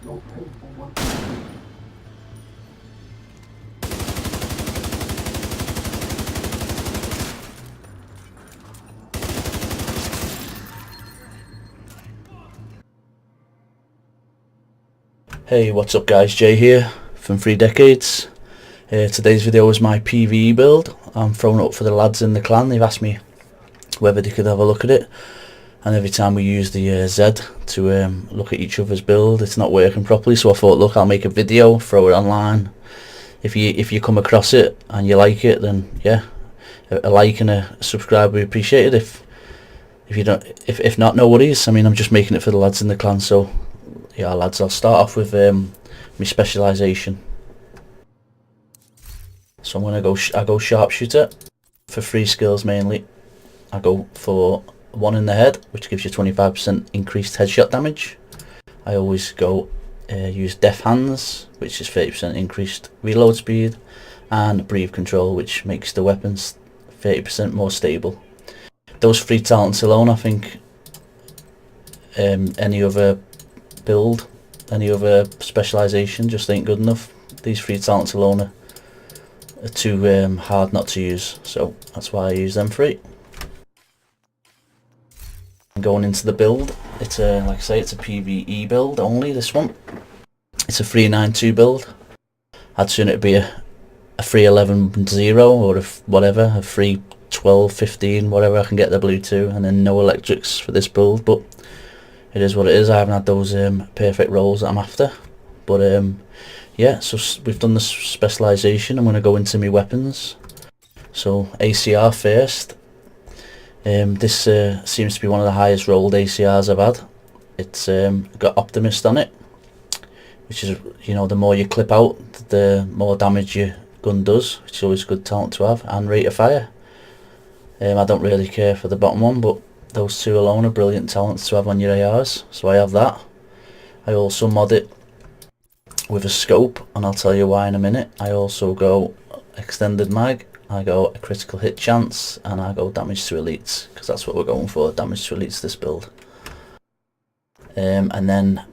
Hey, what's up guys, Jay here from 3 Decades. Today's video is my PVE build. I'm throwing it up for the lads in the clan. They've asked me whether they could have a look at it, and every time we use the Z to look at each other's build, it's not working properly, so I thought, look, I'll make a video, throw it online. If you come across it and you like it, then yeah, a like and a subscribe we appreciate it. If not, no worries. I mean, I'm just making it for the lads in the clan, so yeah lads, I'll start off with my specialization. So I'm gonna go sharpshooter for 3 skills mainly. I go for 1 in the head, which gives you 25% increased headshot damage. I always go use deft hands, which is 30% increased reload speed, and breathe control, which makes the weapons 30% more stable. Those 3 talents alone, I think any other build, any other specialization just ain't good enough. These 3 talents alone are too hard not to use, so that's why I use them 3. Going into the build, it's like I say, it's a PVE build only. This one, it's a 392 build. I'd sooner it be a 311-0 or a whatever, a 312-15, whatever I can get the blue to, and then no electrics for this build, but it is what it is. I haven't had those perfect rolls that I'm after, but yeah, so we've done the specialization. I'm going to go into my weapons. So ACR first. This seems to be one of the highest rolled ACRs I've had. It's got Optimist on it, which is, you know, the more you clip out, the more damage your gun does, which is always a good talent to have, and rate of fire. I don't really care for the bottom one, but those 2 alone are brilliant talents to have on your ARs, so I have that. I also mod it with a scope, and I'll tell you why in a minute. I also go extended mag, I go a critical hit chance, and I go damage to elites, because that's what we're going for, damage to elites this build. And then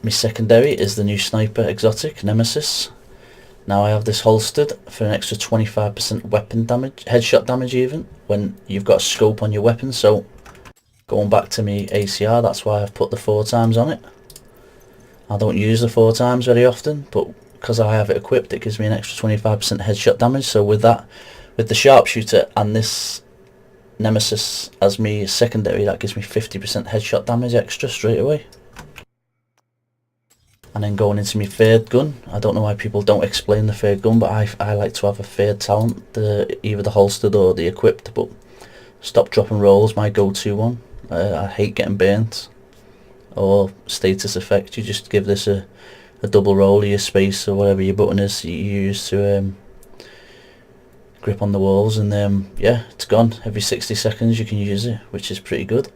my secondary is the new sniper exotic Nemesis. Now I have this holstered for an extra 25% weapon damage, headshot damage even, when you've got a scope on your weapon. So going back to me ACR, that's why I've put the 4 times on it. I don't use the 4 times very often, but because I have it equipped, it gives me an extra 25% headshot damage. So with that, with the sharpshooter and this Nemesis as me secondary, that gives me 50% headshot damage extra straight away. And then going into my 3rd gun, I don't know why people don't explain the 3rd gun, but I like to have a 3rd talent, either the holstered or the equipped. But stop, drop and roll is my go-to one. I hate getting burnt or status effect. You just give this a double roll of your space or whatever your button is you use to grip on the walls, and yeah, it's gone. Every 60 seconds you can use it, which is pretty good.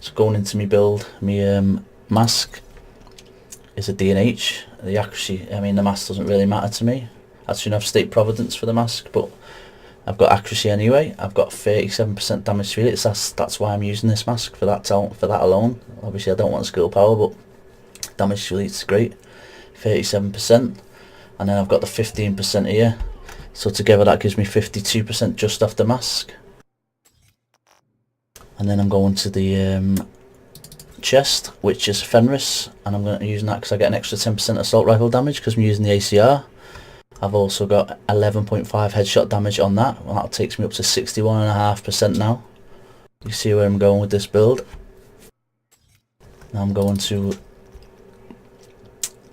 So going into my build, my mask is a D&H. The accuracy, I mean, the mask doesn't really matter to me. I'd sooner have State Providence for the mask, but I've got accuracy anyway. I've got 37% damage to elites. That's why I'm using this mask, for that talent, for that alone. Obviously I don't want skill power, but damage to elites is great. 37%, and then I've got the 15% here. So together that gives me 52% just off the mask. And then I'm going to the chest, which is Fenris, and I'm going to use that because I get an extra 10% assault rifle damage because I'm using the ACR. I've also got 11.5 headshot damage on that, and that takes me up to 61.5% now. You see where I'm going with this build. Now I'm going to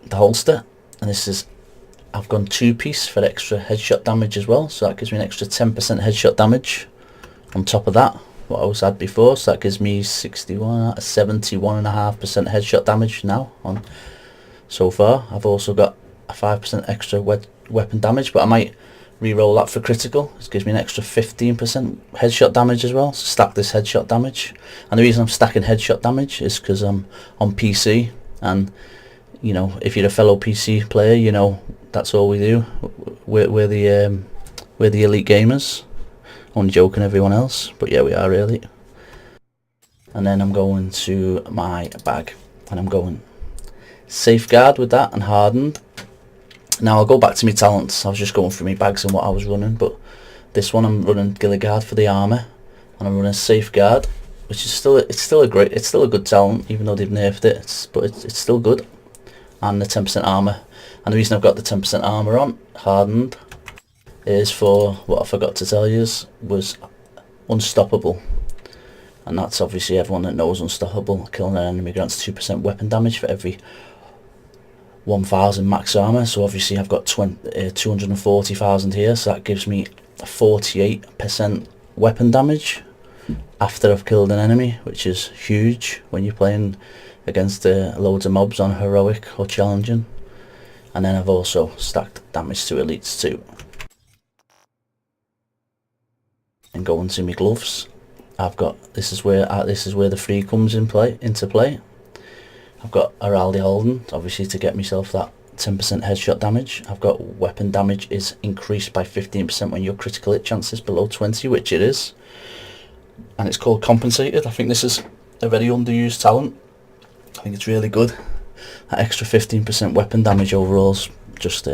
the holster, and this is, I've gone 2-piece for extra headshot damage as well, so that gives me an extra 10% headshot damage on top of that, what I was had before. So that gives me 71.5% headshot damage now on so far. I've also got a 5% extra weapon damage, but I might re-roll that for critical. This gives me an extra 15% headshot damage as well. So stack this headshot damage, and the reason I'm stacking headshot damage is because I'm on PC, and you know, if you're a fellow PC player, you know that's all we do. We're the elite gamers. Only joking, everyone else, but yeah, we are really. And then I'm going to my bag, and I'm going Safeguard with that and Hardened. Now I'll go back to my talents. I was just going through my bags and what I was running, but this one I'm running Gilligard for the armour, and I'm running Safeguard, which is still a good talent, even though they've nerfed it. But it's still good. And the 10% armour, and the reason I've got the 10% armour on Hardened is for what I forgot to tell you was Unstoppable, and that's obviously everyone that knows Unstoppable. Killing an enemy grants 2% weapon damage for every 1000 max armour, so obviously I've got 240,000 here, so that gives me 48% weapon damage after I've killed an enemy, which is huge when you're playing against loads of mobs on heroic or challenging. And then I've also stacked damage to elites too. And going to my gloves, I've got this is where the free comes into play. I've got Araldi Holden, obviously to get myself that 10% headshot damage. I've got weapon damage is increased by 15% when your critical hit chance is below 20, which it is. And it's called Compensated. I think this is a very underused talent. I think it's really good. That extra 15% weapon damage overall's just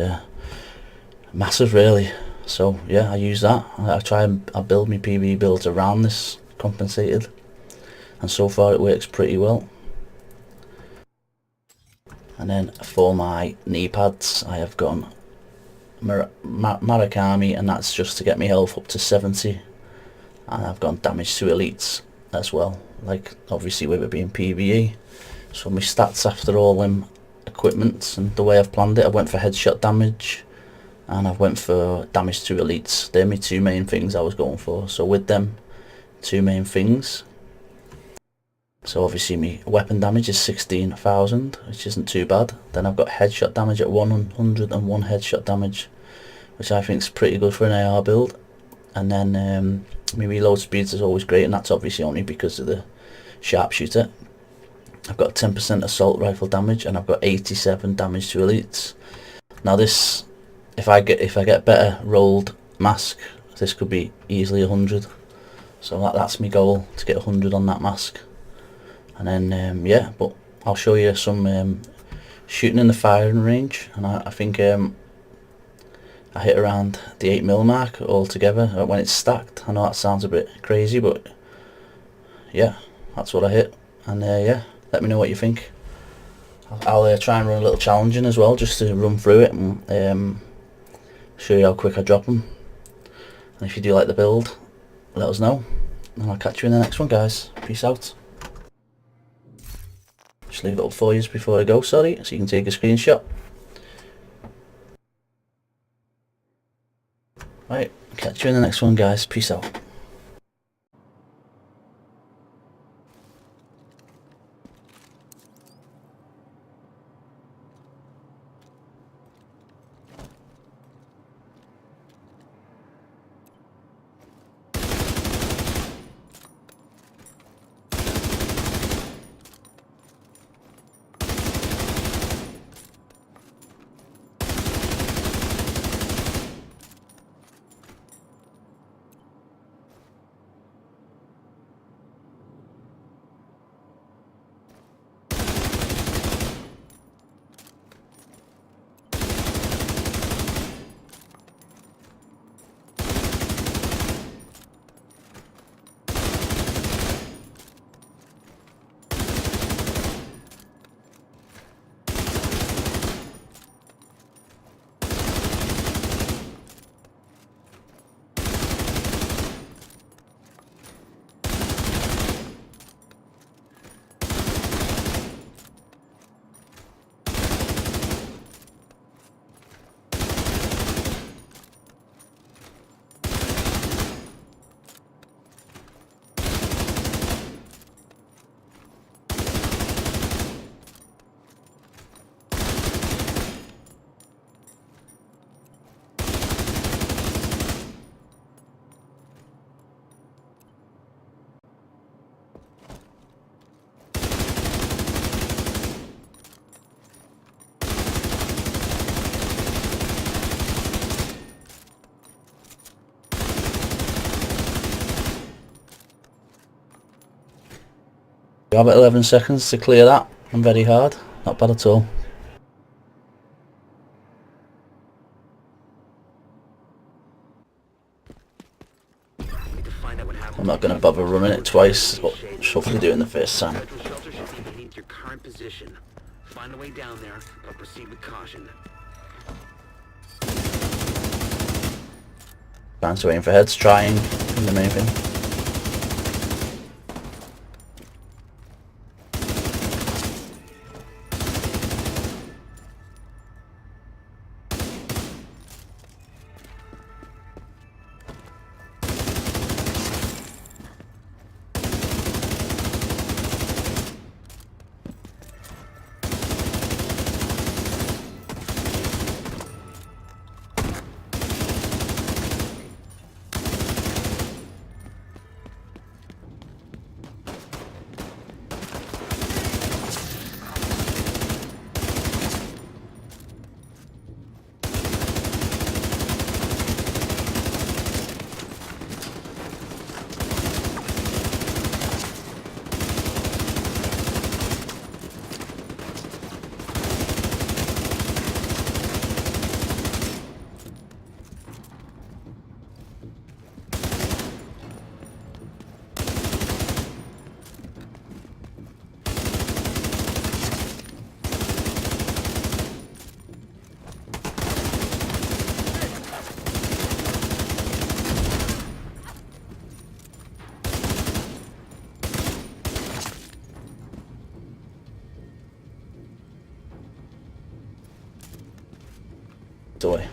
massive, really. So yeah, I use that. I build my PvE builds around this Compensated, and so far it works pretty well. And then for my knee pads, I have gone Murakami, and that's just to get my health up to 70. And I've gone damage to elites as well, like obviously with it being PVE. So my stats after all them equipments and the way I've planned it, I went for headshot damage and I went for damage to elites. They're my two main things I was going for. So with them two main things, so obviously my weapon damage is 16,000, which isn't too bad. Then I've got headshot damage at 101 headshot damage, which I think is pretty good for an AR build. And then my reload speeds is always great, and that's obviously only because of the sharpshooter. I've got 10% assault rifle damage, and I've got 87 damage to elites. Now this, if I get better rolled mask, this could be easily 100. So that's my goal, to get 100 on that mask. And then yeah, but I'll show you some shooting in the firing range, and I think I hit around the 8mm mark altogether when it's stacked. I know that sounds a bit crazy, but yeah, that's what I hit. And yeah, let me know what you think. I'll try and run a little challenging as well, just to run through it and show you how quick I drop them. And if you do like the build, let us know, and I'll catch you in the next one, guys. Peace out. Just leave it up for you before I go, sorry, so you can take a screenshot. Right, catch you in the next one, guys. Peace out. We have 11 seconds to clear that. I'm very hard. Not bad at all. I'm not going to bother running it twice, but hopefully do it in the first time. Your current position. Find a way down there, but proceed with caution. Fans waiting for heads, trying, in the main thing. Away.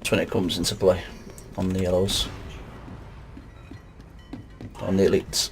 When it comes into play on the yellows, on the elites.